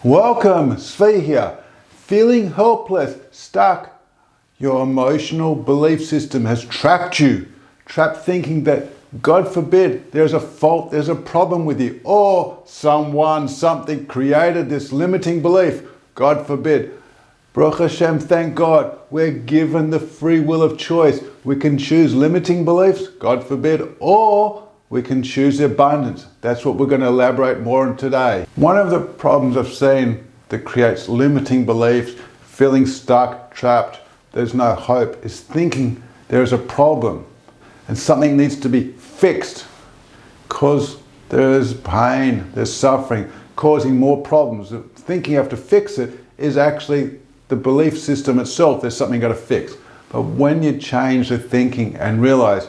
Welcome, Tzvi here. Feeling helpless, stuck. Your emotional belief system has trapped you. Trapped thinking that, God forbid, there's a fault, there's a problem with you. Or someone, something created this limiting belief. God forbid. Baruch Hashem, thank God, we're given the free will of choice. We can choose limiting beliefs, God forbid, or we can choose abundance. That's what we're going to elaborate more on today. One of the problems I've seen that creates limiting beliefs, feeling stuck, trapped, there's no hope, is thinking there's a problem and something needs to be fixed because there's pain, there's suffering, causing more problems. Thinking you have to fix it is actually the belief system itself. There's something you've got to fix. But when you change the thinking and realize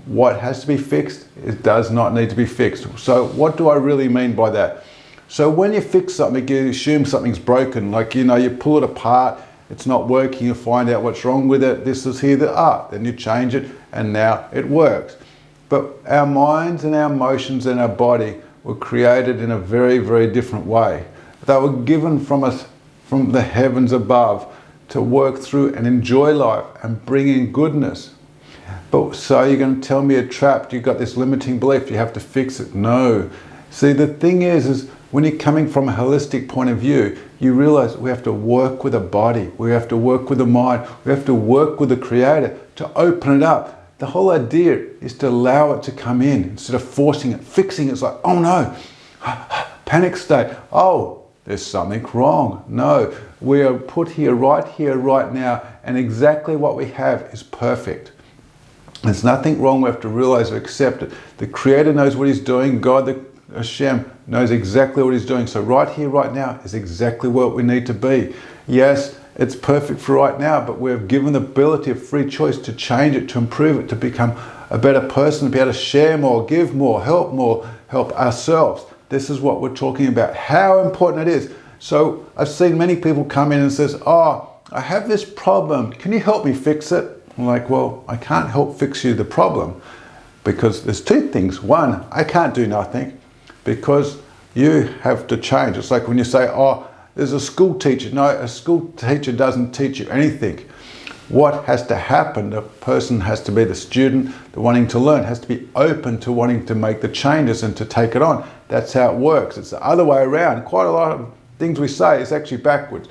what has to be fixed, it does not need to be fixed. So what do I really mean by that? So when you fix something, you assume something's broken. Like, you pull it apart, it's not working, you find out what's wrong with it. This is here, then you change it, and now it works. But our minds and our emotions and our body were created in a very, very different way. They were given from us, from the heavens above, to work through and enjoy life and bring in goodness. But so you're going to tell me you're trapped, you've got this limiting belief, you have to fix it. No. See, the thing is when you're coming from a holistic point of view, you realize we have to work with the body, we have to work with the mind, we have to work with the Creator to open it up. The whole idea is to allow it to come in instead of forcing it, fixing it. It's like, oh no, panic state. Oh, there's something wrong. No, we are put here, right now, and exactly what we have is perfect. There's nothing wrong. We have to realize or accept it. The Creator knows what He's doing. God, the Hashem, knows exactly what He's doing. So right here, right now is exactly what we need to be. Yes, it's perfect for right now, but we're given the ability of free choice to change it, to improve it, to become a better person, to be able to share more, give more, help ourselves. This is what we're talking about, how important it is. So I've seen many people come in and says, oh, I have this problem. Can you help me fix it? I'm like, well, I can't help fix you the problem because there's two things. One, I can't do nothing because you have to change. It's like when you say, oh, there's a school teacher. No, a school teacher doesn't teach you anything. What has to happen, the person has to be, the student, the wanting to learn, has to be open to wanting to make the changes and to take it on. That's how it works. It's the other way around. Quite a lot of things we say is actually backwards.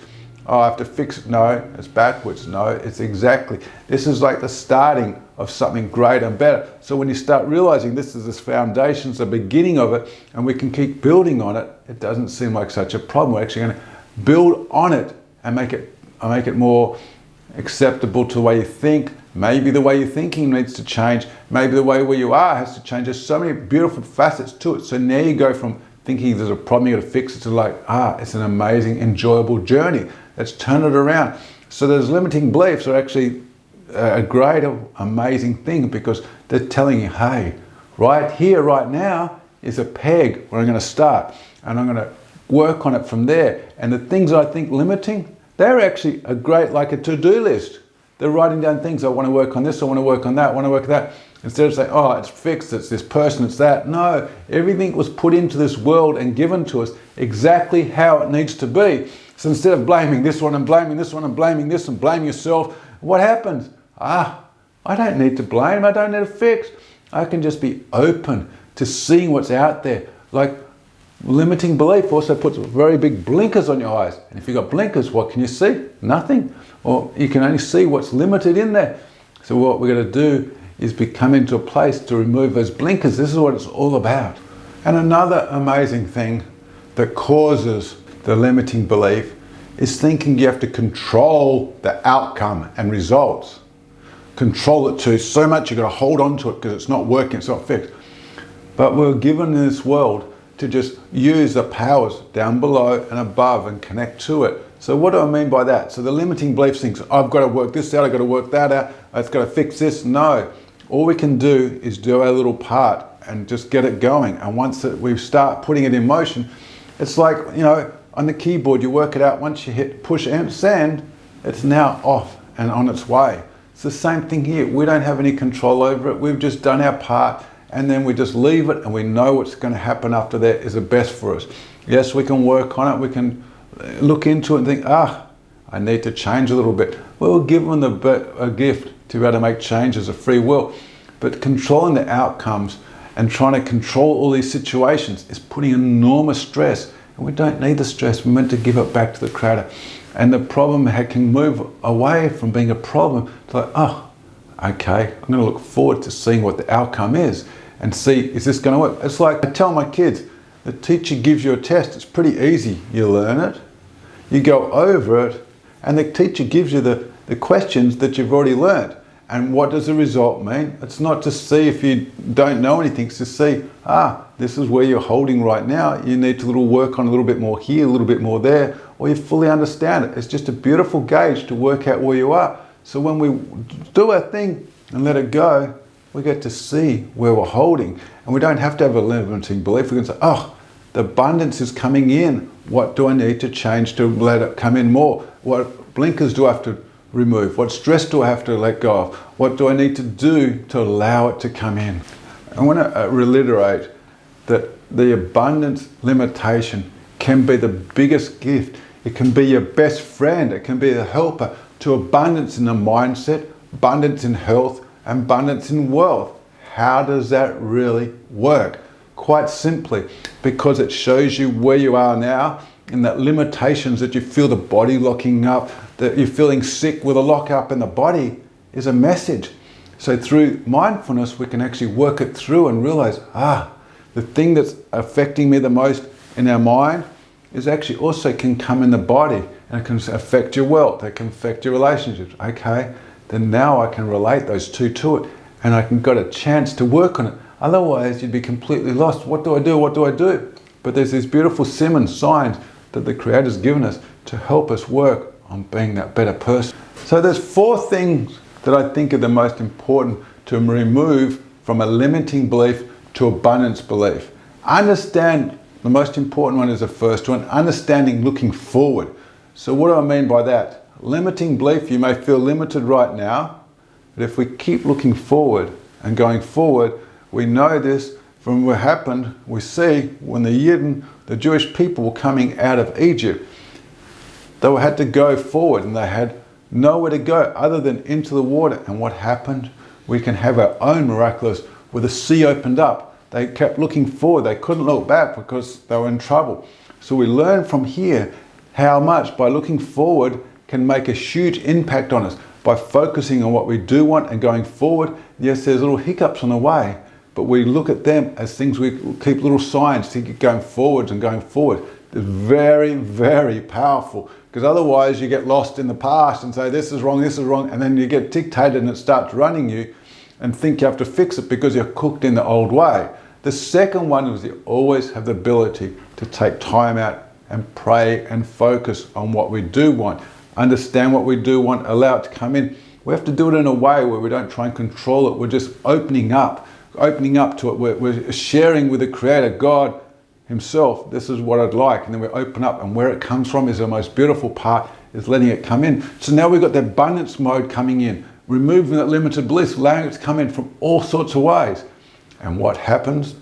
Oh, I have to fix it. No, it's backwards. No, it's exactly. This is like the starting of something great and better. So when you start realizing this is this foundation, it's the beginning of it, and we can keep building on it, it doesn't seem like such a problem. We're actually going to build on it and make it more acceptable to the way you think. Maybe the way you're thinking needs to change. Maybe the way where you are has to change. There's so many beautiful facets to it. So now you go from thinking there's a problem, you got to fix it, to like, it's an amazing, enjoyable journey. Let's turn it around. So those limiting beliefs are actually a great, amazing thing because they're telling you, hey, right here, right now is a peg where I'm going to start and I'm going to work on it from there. And the things I think limiting, they're actually a great, like a to-do list. They're writing down things. I want to work on this, I want to work on that, I want to work on that. Instead of saying, oh, it's fixed, it's this person, it's that. No, everything was put into this world and given to us exactly how it needs to be. So instead of blaming this one and blaming this one and blaming this and blaming yourself, what happens? I don't need to blame, I don't need to fix. I can just be open to seeing what's out there. Like limiting belief also puts very big blinkers on your eyes. And if you've got blinkers, what can you see? Nothing. Or you can only see what's limited in there. So what we're going to do is come into a place to remove those blinkers. This is what it's all about. And another amazing thing that causes the limiting belief is thinking you have to control the outcome and results. Control it to so much you've got to hold on to it because it's not working, it's not fixed. But we're given in this world to just use the powers down below and above and connect to it. So what do I mean by that? So the limiting beliefs things, I've got to work this out, I've got to work that out, I've got to fix this. No, all we can do is do our little part and just get it going. And once we start putting it in motion, it's like, on the keyboard, you work it out. Once you hit push and send, it's now off and on its way. It's the same thing here. We don't have any control over it. We've just done our part and then we just leave it and we know what's going to happen after that is the best for us. Yes, we can work on it. We can look into it and think, I need to change a little bit. Well, we're given a gift to be able to make changes of free will. But controlling the outcomes and trying to control all these situations is putting enormous stress. And we don't need the stress. We're meant to give it back to the Creator. And the problem can move away from being a problem to like, okay, I'm going to look forward to seeing what the outcome is and see, is this going to work? It's like I tell my kids, the teacher gives you a test, it's pretty easy. You learn it, you go over it, and the teacher gives you the questions that you've already learned. And what does the result mean? It's not to see if you don't know anything, it's to see, this is where you're holding right now. You need to work on a little bit more here, a little bit more there, or you fully understand it. It's just a beautiful gauge to work out where you are. So when we do our thing and let it go, we get to see where we're holding. And we don't have to have a limiting belief. We can say, the abundance is coming in. What do I need to change to let it come in more? What blinkers do I have to remove? What stress do I have to let go of? What do I need to do to allow it to come in? I want to reiterate that the abundance limitation can be the biggest gift. It can be your best friend. It can be a helper to abundance in the mindset, abundance in health, and abundance in wealth. How does that really work? Quite simply, because it shows you where you are now and that limitations that you feel the body locking up, that you're feeling sick with a lock up in the body is a message. So through mindfulness, we can actually work it through and realize, the thing that's affecting me the most in our mind is actually also can come in the body, and it can affect your wealth, it can affect your relationships. Okay, then now I can relate those two to it, and I can got a chance to work on it. Otherwise, you'd be completely lost. What do I do? What do I do? But there's these beautiful signs that the Creator's given us to help us work on being that better person. So there's 4 things that I think are the most important to remove from a limiting belief to abundance belief. Understand, the most important one is the first one, understanding looking forward. So what do I mean by that? Limiting belief, you may feel limited right now, but if we keep looking forward and going forward, we know this from what happened, we see when the Yidden, the Jewish people were coming out of Egypt, they had to go forward and they had nowhere to go other than into the water. And what happened? We can have our own miraculous where the sea opened up. They kept looking forward. They couldn't look back because they were in trouble. So we learn from here how much by looking forward can make a huge impact on us by focusing on what we do want and going forward. Yes, there's little hiccups on the way, but we look at them as things we keep little signs to keep going forwards and going forward. It's very, very powerful, because otherwise you get lost in the past and say this is wrong, and then you get dictated and it starts running you and think you have to fix it because you're cooked in the old way. The second one is you always have the ability to take time out and pray and focus on what we do want. Understand what we do want, allow it to come in. We have to do it in a way where we don't try and control it. We're just opening up to it. We're sharing with the Creator, God Himself, this is what I'd like. And then we open up, and where it comes from is the most beautiful part, is letting it come in. So now we've got the abundance mode coming in, removing that limited bliss, allowing it to come in from all sorts of ways. And what happens?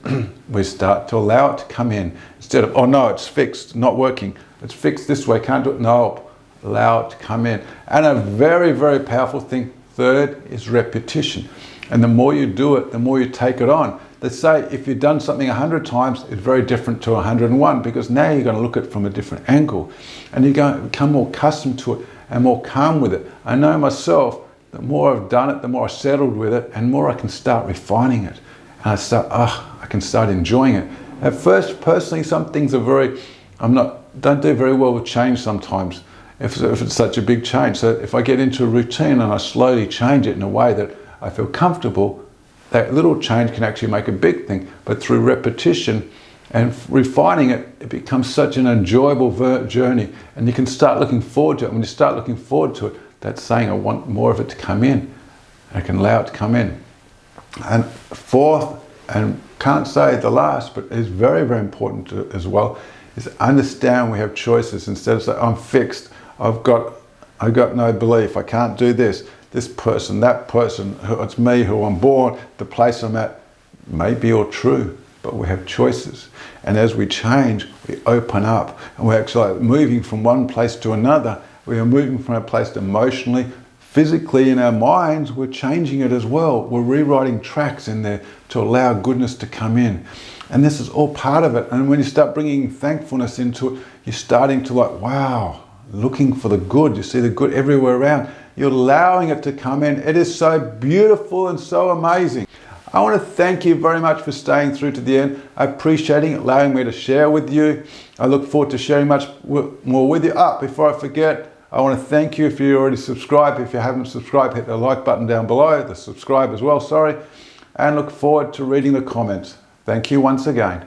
We start to allow it to come in. Instead of, oh no, it's fixed, not working. It's fixed this way, can't do it. No, allow it to come in. And a very, very powerful thing, third, is repetition. And the more you do it, the more you take it on. They say if you've done something 100 times, it's very different to 101, because now you're going to look at it from a different angle. And you're going to become more accustomed to it and more calm with it. I know myself, the more I've done it, the more I've settled with it, and more I can start refining it. And I can start enjoying it. At first, personally, some things are don't do very well with change sometimes, if it's such a big change. So if I get into a routine and I slowly change it in a way that I feel comfortable, that little change can actually make a big thing. But through repetition and refining it, it becomes such an enjoyable journey, and you can start looking forward to it. When you start looking forward to it, that's saying I want more of it to come in. I can allow it to come in. And fourth, and can't say the last, but is very, very important as well, is understand we have choices. Instead of saying, I'm fixed, I've got no belief, I can't do this person, that person, it's me, who I'm born, the place I'm at, may be all true. but we have choices. And as we change, we open up, and we're actually moving from one place to another. We are moving from a place emotionally, physically, in our minds, we're changing it as well. We're rewriting tracks in there to allow goodness to come in. And this is all part of it. And when you start bringing thankfulness into it, you're starting to wow, looking for the good. You see the good everywhere around. You're allowing it to come in. It is so beautiful and so amazing. I want to thank you very much for staying through to the end, appreciating, allowing me to share with you. I look forward to sharing much more with you. Before I forget, I want to thank you if you already subscribed. If you haven't subscribed, hit the like button down below, the subscribe as well, and look forward to reading the comments. Thank you once again.